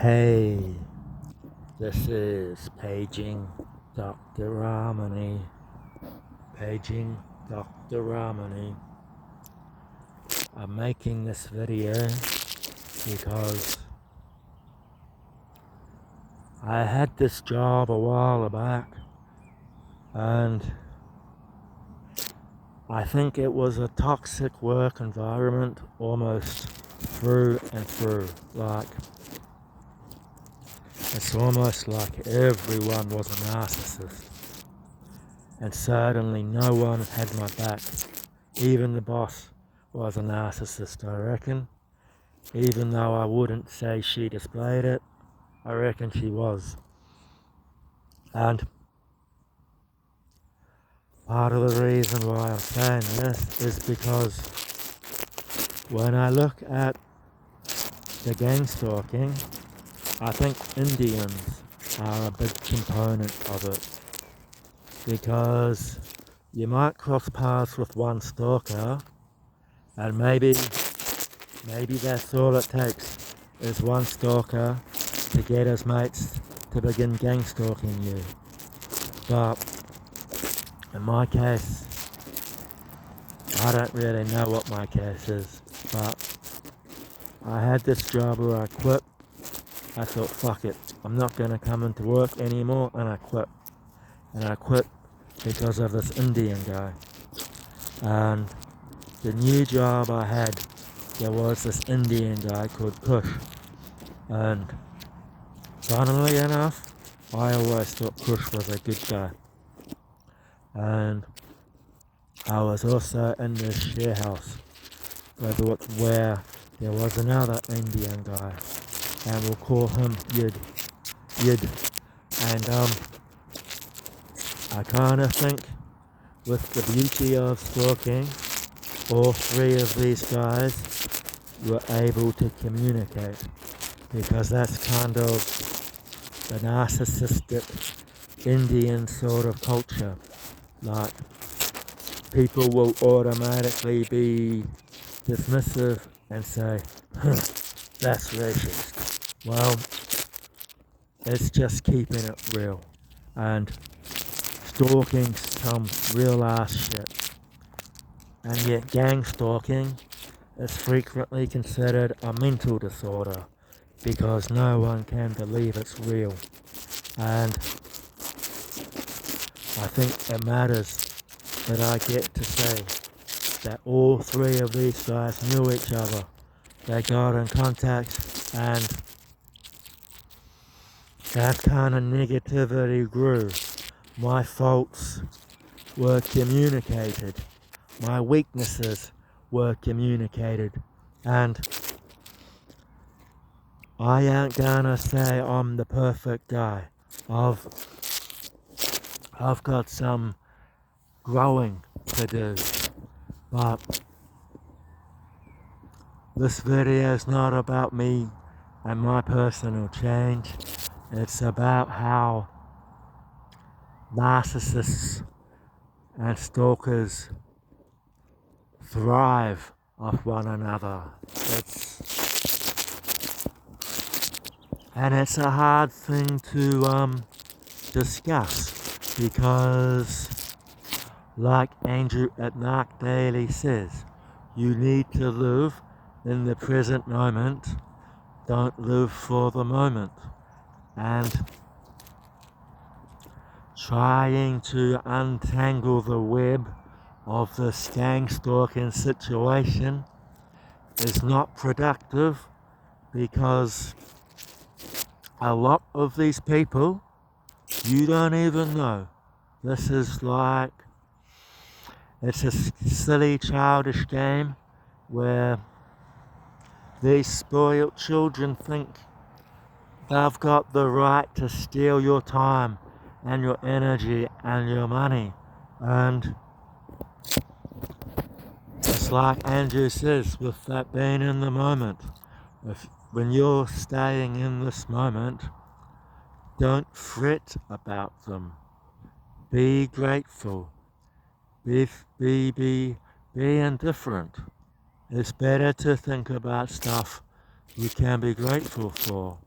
Hey, this is Paging Dr. Ramani. Paging Dr. Ramani. I'm making this video because I had this job a while back and I think it was a toxic work environment almost through and through. It's almost like everyone was a narcissist. And certainly no one had my back. Even the boss was a narcissist, I reckon. Even though I wouldn't say she displayed it, I reckon she was. And part of the reason why I'm saying this is because when I look at the gang stalking, I think Indians are a big component of it. Because you might cross paths with one stalker and maybe that's all it takes is one stalker to get his mates to begin gang stalking you. But in my case, I don't really know what my case is, but I had this job where I quit. I thought, fuck it, I'm not going to come into work anymore, and I quit. And I quit because of this Indian guy. And the new job I had, there was this Indian guy called Kush. And funnily enough, I always thought Kush was a good guy. And I was also in this share house where there was another Indian guy. And we'll call him Yid. And I kind of think with the beauty of stalking, all three of these guys were able to communicate, because that's kind of the narcissistic Indian sort of culture. Like, people will automatically be dismissive and say, that's racist. Well, it's just keeping it real. And stalking's some real ass shit. And yet gang stalking is frequently considered a mental disorder because no one can believe it's real. And I think it matters that I get to say that all three of these guys knew each other. They got in contact and that kind of negativity grew. My faults were communicated. My weaknesses were communicated. And I ain't gonna say I'm the perfect guy. I've got some growing to do. But this video is not about me and my personal change. It's about how narcissists and stalkers thrive off one another. It's a hard thing to discuss because, like Andrew at Mark Daly says, you need to live in the present moment, don't live for the moment. And trying to untangle the web of this gang stalking situation is not productive, because a lot of these people you don't even know. This is like, it's a silly childish game where these spoiled children think they've got the right to steal your time and your energy and your money. And it's like Andrew says, with that being in the moment. When you're staying in this moment, don't fret about them. Be grateful. Be indifferent. It's better to think about stuff you can be grateful for.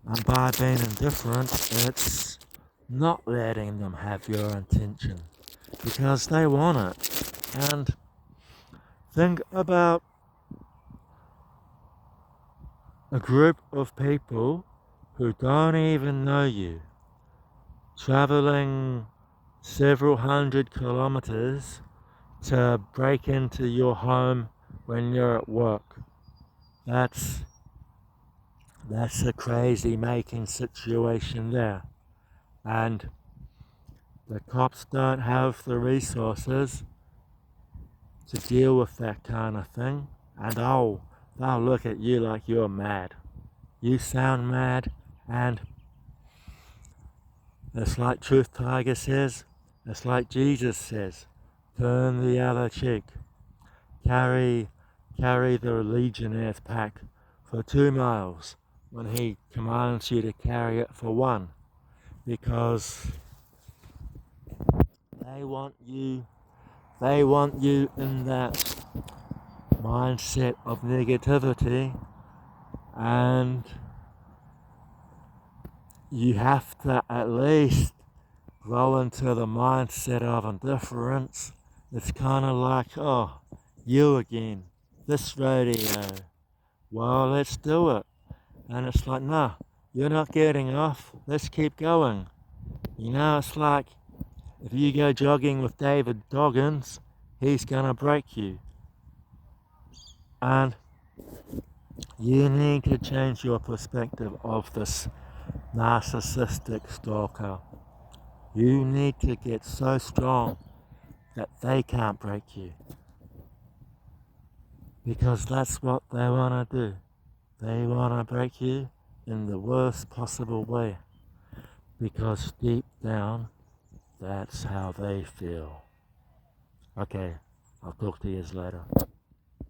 And by being indifferent, it's not letting them have your attention because they want it. And think about a group of people who don't even know you, traveling several hundred kilometers to break into your home when you're at work. That's a crazy making situation there. And the cops don't have the resources to deal with that kind of thing, and they'll look at you like you're mad. You sound mad, and it's like Truth Tiger says, it's like Jesus says, turn the other cheek. Carry the Legionnaire's pack for 2 miles when he commands you to carry it for 1, because they want you in that mindset of negativity, and you have to at least grow into the mindset of indifference. It's kind of like, oh, you again, this radio, well, let's do it. And it's like, nah, you're not getting off, let's keep going. You know, it's like if you go jogging with David Goggins, he's gonna break you. And you need to change your perspective of this narcissistic stalker. You need to get so strong that they can't break you. Because that's what they want to do. They want to break you in the worst possible way. Because deep down, that's how they feel. Okay, I'll talk to you later.